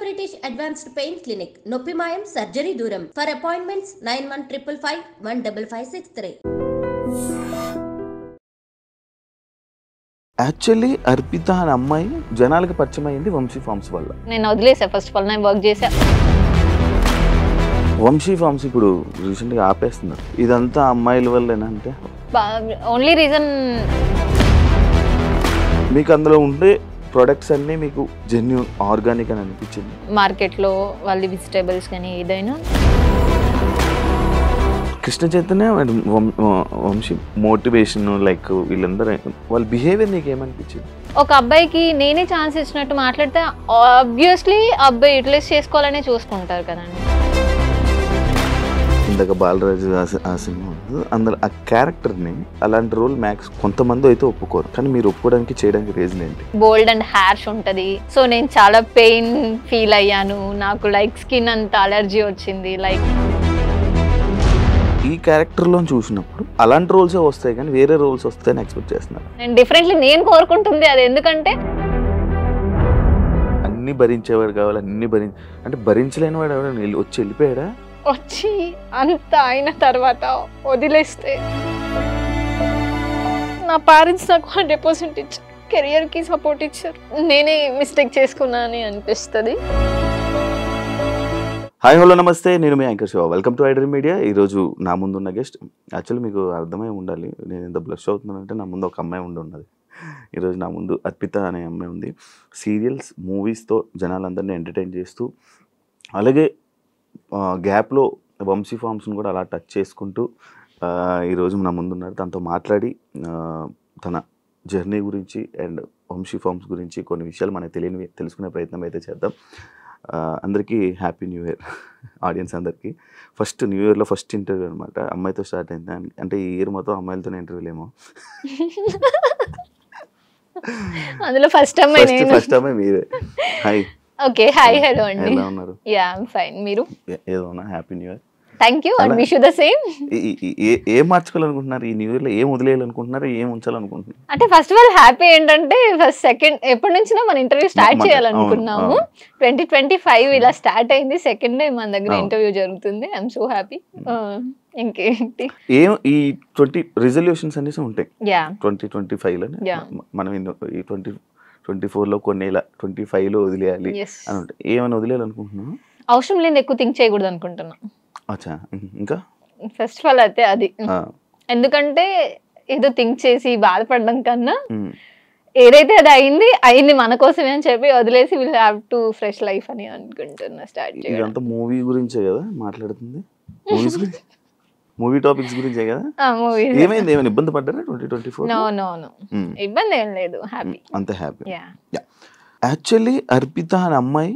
British Advanced Pain Clinic. Noppi Mayam Surgery Duram. For appointments 9155515563. Actually Arpita అనే అమ్మాయి జనాలకి పరిచయం అయింది వంశీ ఫార్మ్స్ వల్ల. నేను వదిలేసా ఫస్ట్ ఆఫ్ ఆల్, నేను వర్క్ చేసా. వంశీ ఫార్మ్స్ ఇప్పుడు రీసెంట్గా ఆపేస్తున్నారు. ఇదంతా అమ్మాయిల వల్లేనా? అంటే ఓన్లీ రీజన్ మీకు అందులో ఉండే ప్రొడక్ట్స్ అన్నీ మీకు జెన్యూన్ ఆర్గానిక్ అని అనిపించింది. మార్కెట్లో వాళ్ళ వెజిటేబుల్స్ కానీ ఏదైనా కృష్ణ చైతన్య వంశీ మోటివేషన్ లైక్ వీళ్ళందరూ వాళ్ళ బిహేవియర్ నీకు ఏమనిపించింది? ఒక అబ్బాయికి నేనే ఛాన్స్ ఇచ్చినట్టు మాట్లాడితే ఆబ్వియస్లీ అబ్బాయి యూటిలైజ్ చేసుకోవాలనే చూసుకుంటారు కదండి. ఇందాక బాలరాజు ఆ సినిమా అందులో ఆ క్యారెక్టర్ని అలాంటి రోల్ మ్యాక్స్ కొంతమంది అయితే ఒప్పుకోరు, కానీ మీరు ఒప్పుకోవడానికి చేయడానికి రీజన్ ఏంటి? బోల్డ్ అండ్ హ్యార్ష్ ఉంటుంది. సో నేను చాలా పెయిన్ ఫీల్ అయ్యాను, నాకు లైక్ స్కిన్ అంత అలర్జీ వచ్చింది. లైక్ ఈ క్యారెక్టర్లో చూసినప్పుడు అలాంటి రోల్సే వస్తాయి కానీ వేరే రోల్స్ వస్తాయని ఎక్స్పెక్ట్ చేస్తున్నారు. నేను డిఫరెంట్లీ నేను కోరుకుంటుంది అది. ఎందుకంటే అన్ని భరించేవాడు కావాలి, అన్ని అంటే భరించలేని వాడు ఎవరైనా వచ్చి వెళ్ళిపోయాడా? వచ్చి అంత అయిన తర్వాత వదిలేస్తే నా పేరెంట్స్ నాకు 100% ఇచ్చారు, కెరియర్కి సపోర్ట్ ఇచ్చారు. నేనే మిస్టేక్ చేసుకున్నా అని అనిపిస్తుంది. హాయ్ హలో నమస్తే, నేను మీ anchor Shiva. Welcome to iDream media. ఈరోజు నా ముందు ఉన్న గెస్ట్ యాక్చువల్లీ మీకు అర్థమై ఉండాలి నేను ఎంత బ్లష్ అవుతున్నానంటే నా ముందు ఒక అమ్మాయి ఉన్నది. ఈరోజు నా ముందు అర్పిత అనే అమ్మాయి ఉంది. సీరియల్స్ మూవీస్తో జనాలందరినీ ఎంటర్టైన్ చేస్తూ అలాగే గ్యాప్లో వంశీ ఫార్మ్స్ని కూడా అలా టచ్ చేసుకుంటూ ఈరోజు నా ముందున్నారు. తనతో మాట్లాడి తన జర్నీ గురించి అండ్ వంశీ ఫార్మ్స్ గురించి కొన్ని విషయాలు మనకు తెలియనివి తెలుసుకునే ప్రయత్నం అయితే చేద్దాం. అందరికీ హ్యాపీ న్యూ ఇయర్ ఆడియన్స్ అందరికీ. ఫస్ట్ న్యూ ఇయర్లో ఫస్ట్ ఇంటర్వ్యూ అనమాట, అమ్మాయితో స్టార్ట్ అయింది. అంటే ఈ ఇయర్ మొత్తం అమ్మాయిలతోనే ఇంటర్వ్యూలు ఏమో. అందులో ఫస్ట్ టైం మీరే. హాయ్. ఓకే, హాయ్ హలో అండి. ఎలా ఉన్నారు? Yeah I am fine. మీరు? ఏదో happy new year. Thank you and wish you the same. ఏం మార్చుకోవాలనుకుంటున్నారు ఈ న్యూ ఇయర్లో? ఏం వదిలేయాలనుకుంటున్నారు? ఏం ఉంచాలనుకుంటున్నారు? అంటే ఫస్ట్ ఆఫ్ ఆల్ హ్యాపీ ఏంటంటే ఫస్ట్ సెకండ్ ఎప్పటి నుంచినా మన ఇంటర్వ్యూ స్టార్ట్ చేయాలనుకున్నాము. 2025 ఇలా స్టార్ట్ అయింది. సెకండ్ డే మన దగ్గర ఇంటర్వ్యూ జరుగుతుంది. I'm so happy. ఇంకేంటి ఈ 20 రిజల్యూషన్స్ అనేసి ఉంటాయి 2025లో. మనం ఈ 2024లో కొన్ని ఇలా 25లో వదిలేయాలి అని ఉంటాయి. ఏమైనా వదిలేయాలనుకుంటున్నాను? అవసరం లేని ఎక్కువ థింక్ చేయకూడదు అనుకుంటున్నా. అచ్చా, ఇంకా ఫస్ట్ ఆఫ్ ఆల్ అయితే అది. ఎందుకంటే ఏదో థింక్ చేసి బాధపడడం కన్నా ఏదైతే అది అయింది మన కోసమే అని చెప్పి వదిలేసి will have to fresh life అని అనుకుంటున్నా. స్టార్ట్ చేయాలి. ఇదంతా మూవీ గురించే కదా మాట్లాడుతుంది, మూవీ టాపిక్స్ గురించే కదా. ఏమైంది? ఏమైనా ఇబ్బంది పడ్డారా 2024? నో ఇబ్బంది ఏం లేదు, హ్యాపీ, అంత హ్యాపీ. యాక్చువల్లీ అర్పిత అనే అమ్మాయి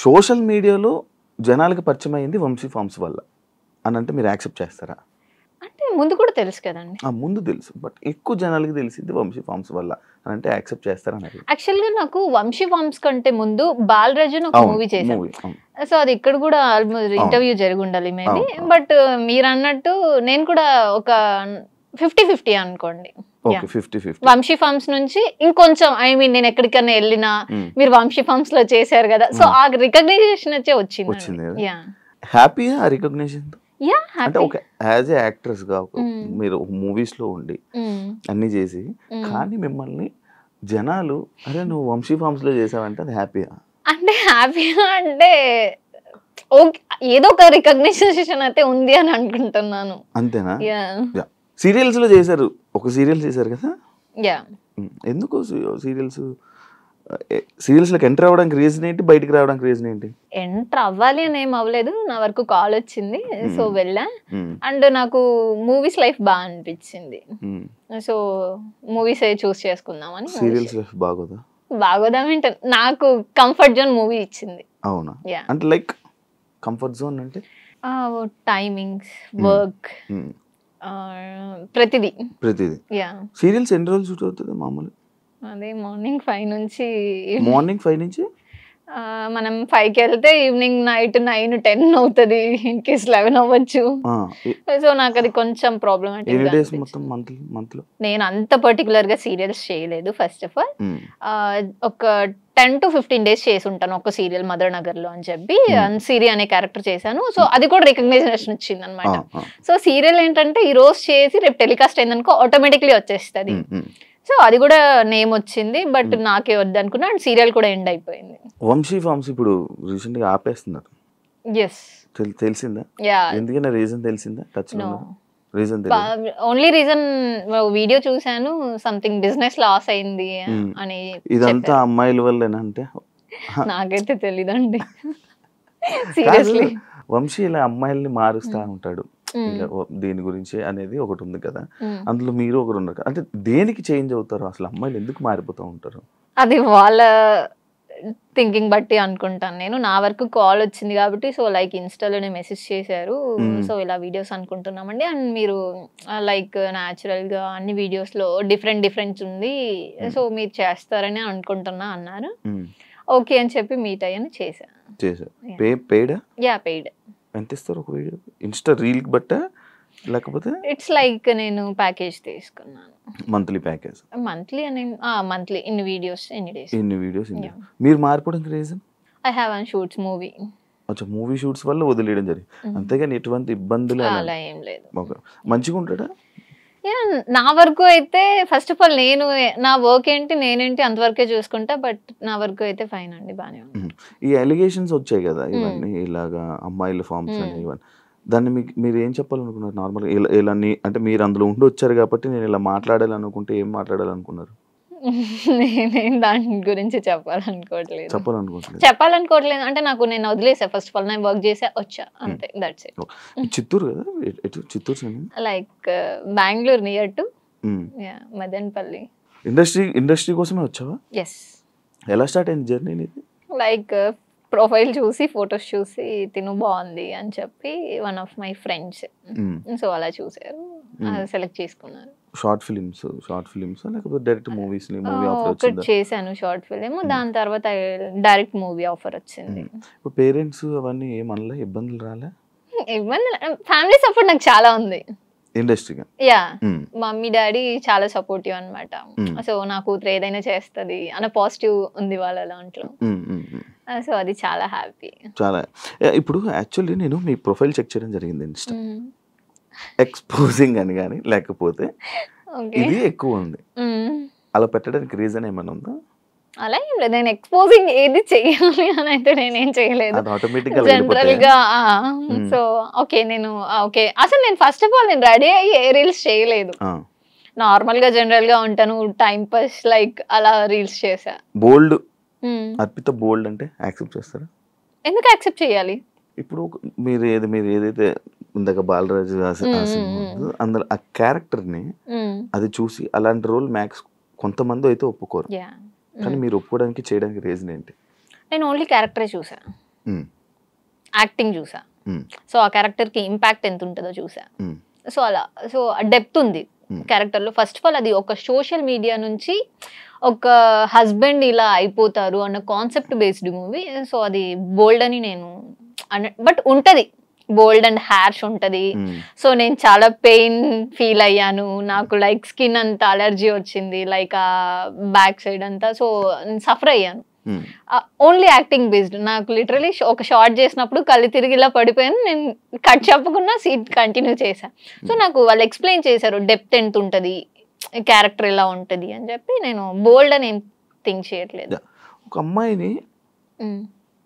సోషల్ మీడియాలో జనాలకి పరిచయం అయింది వంశీ ఫార్మ్స్ వల్ల అని అంటే మీరు యాక్సెప్ట్ చేస్తారా? అంటే ముందు కూడా తెలుసు కదండి. ముందు తెలుసు, బట్ ఎక్కువ జనాలకి తెలిసింది వంశీ ఫార్మ్స్ వల్ల అని అంటే యాక్సెప్ట్ చేస్తారా? యాక్చువల్ గా నాకు వంశీ ఫార్మ్స్ కంటే ముందు బాలరాజు ఒక మూవీ చేశాను. సో అది ఇక్కడ కూడా ఆల్మోస్ట్ ఇంటర్వ్యూ జరిగి ఉండాలి మేబీ. బట్ మీరు అన్నట్టు నేను కూడా ఒక 50-50 అనుకోండి. వంశీ ఫార్మ్స్ నుంచి ఇంకొంచెం నేను ఎక్కడికన్నా వెళ్ళినా మీరు వంశీ ఫార్మ్స్ లో చేశారు కదా, సో ఆ రికగ్నైజేషన్ వచ్చే వచ్చింది. హ్యాపీ ఆ రికగ్నిషన్. అంటే ఒక యాజ్ ఏ యాక్ట్రెస్ గా మీరు మూవీస్ లో ఉండి అన్ని చేసి కానీ మిమ్మల్ని జనాలు అరే నువ్వు వంశీ ఫార్మ్స్ లో చేసావంటే అది హ్యాపీయా? అంటే హ్యాపీగా అంటే ఏదో ఒక రికగ్నైజేషన్ అయితే ఉంది అని అనుకుంటున్నాను. అంతేనా? సీరియల్స్ లో చేశారు, ఒక సీరియల్ చేశారు కదా. ఎందుకు సీరియల్స్ లోకి ఎంటర్ అవ్వడానికి రీజన్ ఏంటి? బయటికి రావడానికి రీజన్ ఏంటి? ఎంటర్ అవ్వాలి అని ఏం అవ్వలేదు, నా వరకు కాల్ వచ్చింది సో వెళ్ళా. అండ్ నాకు మూవీస్ లైఫ్ బాగా అనిపించింది, సో మూవీస్ చూస్ చేసుకుందామని. సీరియల్స్ లైఫ్ బాగోదా అంటే నాకు కంఫర్ట్ జోన్ మూవీ ఇచ్చింది. అవునా? అంటే లైక్ కంఫర్ట్ జోన్ అంటే టైమింగ్స్, వర్క్, ప్రతిదీ. సీరియల్స్ ఎన్ని రోజులు షూట్ అవుతుంది మామూలు? అదే మార్నింగ్ 5 నుంచి మనం 5కి వెళ్తే ఈవినింగ్ నైట్ 9-10 అవుతుంది, ఇన్ కేస్ 11 అవ్వచ్చు. సో నాకు అది కొంచెం ప్రాబ్లమాటిక్. నేను అంత పర్టికులర్ గా సీరియల్స్ చేయలేదు. ఫస్ట్ ఆఫ్ ఆల్ ఒక 10 to 15 days చేసి ఉంటాను ఒక సీరియల్ మదర్ నగర్ లో అని చెప్పి, సిరి అనే క్యారెక్టర్ చేశాను. సో అది కూడా రికగ్నైజేషన్ వచ్చింది అనమాట. సో సీరియల్ ఏంటంటే ఈ రోజు చేసి రేపు టెలికాస్ట్ అయిందనుకో ఆటోమేటిక్లీ వచ్చేస్తుంది. సో అది కూడా నేమ్ వచ్చింది, బట్ నాకే వద్దు అనుకున్నా. అండ్ సీరియల్ కూడా ఎండ్ అయిపోయింది. వంశీ ఫార్మ్స్ ఇప్పుడు రీసెంట్ గా ఆపేస్తున్నారు. ఎస్, తెలిసిందా? ఎందుకన్నా రీజన్ తెలిసిందా? టచ్ లో రీజన్ ఓన్లీ రీజన్ వీడియో చూసాను, సంథింగ్ బిజినెస్ లాస్ అయింది అని. ఇదంతా అమ్మాయిల వల్లేనా అంటే? నాకైతే తెలీదండి సీరియస్లీ. వంశీ ఇలా అమ్మాయిల్ని మారుస్తా ఉంటాడు దీని గురించి అనేది ఒకటి ఉంది కదా, అందులో మీరు ఒకరు ఉన్నారు. అంటే దేనికి చేంజ్ అవుతారు అసలు? అమ్మాయిలు ఎందుకు మారిపోతూ ఉంటారు? అది వాళ్ళ థింకింగ్ బట్టి అనుకుంటాను నేను. నా వరకు కాల్ వచ్చింది కాబట్టి, సో లైక్ ఇన్స్టాలోనే మెసేజ్ చేశారు, సో ఇలా వీడియోస్ అనుకుంటున్నామండి, అండ్ మీరు లైక్ న్యాచురల్ గా అన్ని వీడియోస్ లో డిఫరెంట్ ఉంది, సో మీరు చేస్తారని అనుకుంటున్నా అన్నారు. ఓకే అని చెప్పి మీట్ అయ్యాను, చేశాను. పెయిడ్. ఎంత ఇస్తారు ఒక వీడియో? ఇన్స్టా రీల్ బట్ట లేకపోతే ఇట్స్ లైక్ నేను ప్యాకేజ్ తీసుకున్నాను, మంత్లీ ప్యాకేజ్. మంత్లీ అని మంత్లీ ఇన్ని వీడియోస్ ఎన్ని డేస్. మీరు మారిపోవడానికి reason? I have one shoots movie. అచ్చా, మూవీ షూట్స్ వల్ల వదిలేయడం జరిగింది, అంతేగాని ఎటువంటి ఇబ్బందులు అలా ఏం లేదు. మంచిగా ఉంటాడా? నా వరకు అయితే ఫస్ట్ ఆఫ్ ఆల్ నేను నా వర్క్ ఏంటి నేనేంటి అంతవరకే చూసుకుంటా, బట్ నా వరకు అయితే ఫైన్ అండి, బానే ఉంది. ఈ అలిగేషన్స్ వచ్చాయి కదా ఇవన్నీ, ఇలాగా అమ్మాయిల ఫార్మ్స్ అని ఇవన్నీ, దాన్ని మీరు ఏం చెప్పాలనుకున్నారు నార్మల్గా? ఇలా అంటే మీరు అందులో ఉండి వచ్చారు కాబట్టి నేను ఇలా మాట్లాడాలనుకుంటే ఏం మాట్లాడాలనుకున్నారు? నేనేం దాని గురించి చెప్పాలనుకోవట్లేదు అంటే నాకు నేను వదిలేసా. ఫస్ట్ ఆఫ్ ఆల్ నేను వర్క్ చేసా వచ్చా అంతే, దట్స్ ఇట్. చిత్తూరు కదా? Chittoor like Bengaluru near to Madanapalle. Industry కోసమే వచ్చావా? ఎస్. ఎలా స్టార్ట్ అయింది జర్నీ ఇది? లైక్ ప్రొఫైల్ చూసి ఫొటోస్ చూసి తిను బాగుంది అని చెప్పి one of my friends, so అలా చూసారు, సెలెక్ట్ చేసుకున్నారు. షార్ట్ ఫిలిమ్స్ లేకపోతే డైరెక్ట్ మూవీస్? ఒకటి చేశాను షార్ట్ ఫిలిం, దాని తర్వాత డైరెక్ట్ మూవీ ఆఫర్ వచ్చింది. పేరెంట్స్ అవన్నీ ఏమనలే? ఇబ్బందులు రాలే? ఫ్యామిలీ సపోర్ట్ నాకు చాలా ఉంది ఇండస్ట్రీగా. యా, మమ్మీ డాడీ చాలా సపోర్టివ్ అనమాట. సో నా కూతురు ఏదైనా చేస్తుంది అన్న పాజిటివ్ ఉంది వాళ్ళ దాంట్లో, సో అది చాలా హ్యాపీ. చాలా. ఇప్పుడు యాక్చువల్లీ నేను మీ ప్రొఫైల్ చెక్ చేయడం జరిగింది ఇన్స్టా, ఎక్స్పోజింగ్ అని కానీ లేకపోతే ఇది ఎక్కువ ఉంది, అలా పెట్టడానికి రీజన్ ఏమైనా ఉందా? అలా ఏం లేదు, నేను ఎక్స్పోజింగ్ ఏది చెయ్యాలి అని అయితే నేనేం చేయలేదు జనరల్ గా. సో ఓకే నేను ఓకే అసలు నేను ఫస్ట్ ఆఫ్ ఆల్ నేను రెడీ అయ్యి ఏ రీల్స్ చేయలేదు, నార్మల్ గా జనరల్ గా ఉంటాను, టైం పాస్ లైక్ అలా రీల్స్ చేసా. బోల్డ్ అర్పిత బోల్డ్ అంటే యాక్సెప్ట్ చేస్తారా? ఎందుకు యాక్సెప్ట్ చేయాలి? ఇప్పుడు మీరు ఏదైతే ఇందాక బాలరాజు అందులో ఆ క్యారెక్టర్ ని అది చూసి అలాంటి రోల్ మ్యాక్స్ కొంతమంది అయితే ఒప్పుకోరు, కానీ మీరు ఒప్పుకోవడానికి చేయడానికి రీజన్ ఏంటి? నేను ఓన్లీ క్యారెక్టరే చూసా, యాక్టింగ్ చూసా, సో ఆ క్యారెక్టర్ కి ఇంపాక్ట్ ఎంత ఉంటుందో చూసా. సో అలా సో డెప్త్ ఉంది క్యారెక్టర్ లో. ఫస్ట్ ఆఫ్ ఆల్ అది ఒక సోషల్ మీడియా నుంచి ఒక హస్బెండ్ ఇలా అయిపోతారు అన్న కాన్సెప్ట్ బేస్డ్ మూవీ. సో అది బోల్డ్ అని నేను బట్ ఉంటది, బోల్డ్ అండ్ హ్యార్ష్ ఉంటది. సో నేను చాలా పెయిన్ ఫీల్ అయ్యాను, నాకు లైక్ స్కిన్ అంతా అలర్జీ వచ్చింది, లైక్ ఆ బ్యాక్ సైడ్ అంతా, సో సఫర్ అయ్యాను. Only acting based. నాకు లిటరలీ ఒక షార్ట్ చేసినప్పుడు కళ్ళు తిరిగి ఇలా పడిపోయాను, నేను కట్ చెప్పకుండా సీట్ కంటిన్యూ చేశాను. సో నాకు వాళ్ళు ఎక్స్ప్లెయిన్ చేశారు డెప్త్ ఎంత ఉంటుంది, క్యారెక్టర్ ఎలా ఉంటుంది అని చెప్పి. నేను బోల్డ్ అని ఏం థింక్ చేయట్లేదు. ఒక అమ్మాయిని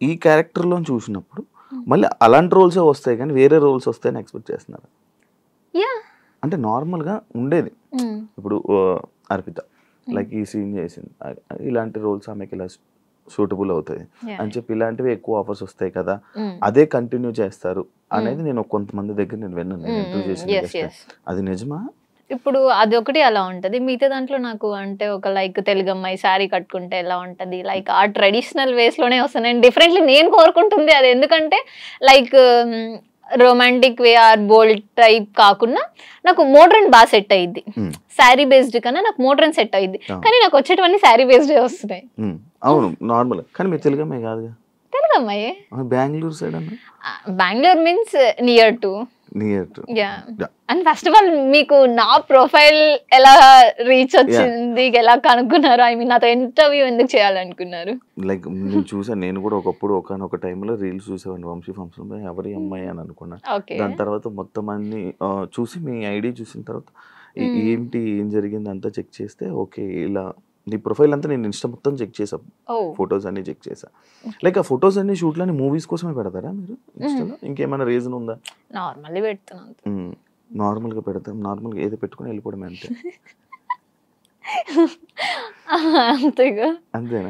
ఈ క్యారెక్టర్లో చూసినప్పుడు మళ్ళీ అలాంటి రోల్సే వస్తాయి కానీ వేరే రోల్స్ వస్తాయని ఎక్స్పెక్ట్ చేస్తున్నారు? అంటే నార్మల్గా ఉండేది ఇప్పుడు అర్పిత లైక్ ఈ సీన్ చేసింది, ఇలాంటి రోల్స్ ఆమెకి ఇలా సూటబుల్ అవుతాయి అని చెప్పి ఇలాంటివి ఎక్కువ ఆఫర్స్ వస్తాయి కదా, అదే కంటిన్యూ చేస్తారు అనేది నేను కొంతమంది దగ్గర నేను విన్నాను, ఇంటర్వ్యూ చేసిన. అది నిజమా? ఇప్పుడు అది ఒకటి అలా ఉంటది, మిగతా దాంట్లో నాకు అంటే ఒక లైక్ తెలుగు అమ్మాయి శారీ కట్టుకుంటే ఎలా ఉంటది, లైక్ ఆ ట్రెడిషనల్ వేస్ లోనే వస్తాను నేను. డిఫరెంట్లీ నేను కోరుకుంటుంది అది, ఎందుకంటే like romantic way or bold type కాకుండా నాకు మోడ్రన్ బాగా సెట్ అయ్యిద్ది. శారీ బేస్డ్ కన్నా నాకు మోడ్రన్ సెట్ అయ్యిద్ది. కానీ నాకు వచ్చేటవన్నీ శారీ బేస్డ్ వస్తున్నాయి. అవును నార్మల్. కానీ మీరు తెలుగు అమ్మాయి కాదుగా? తెలుగు అమ్మాయి. బెంగళూరు సైడ్ అన్న? Bengaluru means near to. Yeah. And first of all మీకు నా ప్రొఫైల్ ఎలా రీచ్ వచ్చింది, ఎలా కనుక్కున్నారు? ఐ మీన్ నాతో ఇంటర్వ్యూ ఎందుకు చేయాలనుకున్నారు? లైక్ నేను చూసాను, నేను కూడా ఒకప్పుడు ఒకనొక టైంలో రీల్స్ చూసేవాడిని వంశీ ఫంక్షన్, ఎవరి అమ్మాయి అని అనుకున్నా. దాని తర్వాత మొత్తం అన్ని చూసి మీ ఐడి చూసిన తర్వాత ఏంటి ఏం జరిగింది అంతా చెక్ చేస్తే ఓకే ఇలా నీ ప్రొఫైల్ అంతా నేను ఇన్స్టా మొత్తం చెక్ చేసా, ఫొటోస్ అన్ని చెక్ చేసా. లైక్ ఆ ఫొటోస్ అన్ని షూట్లని మూవీస్ కోసమే పెడతారా మీరు ఇన్స్టాలో? ఇంకేమైనా రీజన్ ఉందా? నార్మల్లీ పెడుతున్నాను. నార్మల్గా పెడతాం, నార్మల్గా ఏదో పెట్టుకుని వెళ్ళిపోవడమే అంతే. అంతేగా. అంతేనా?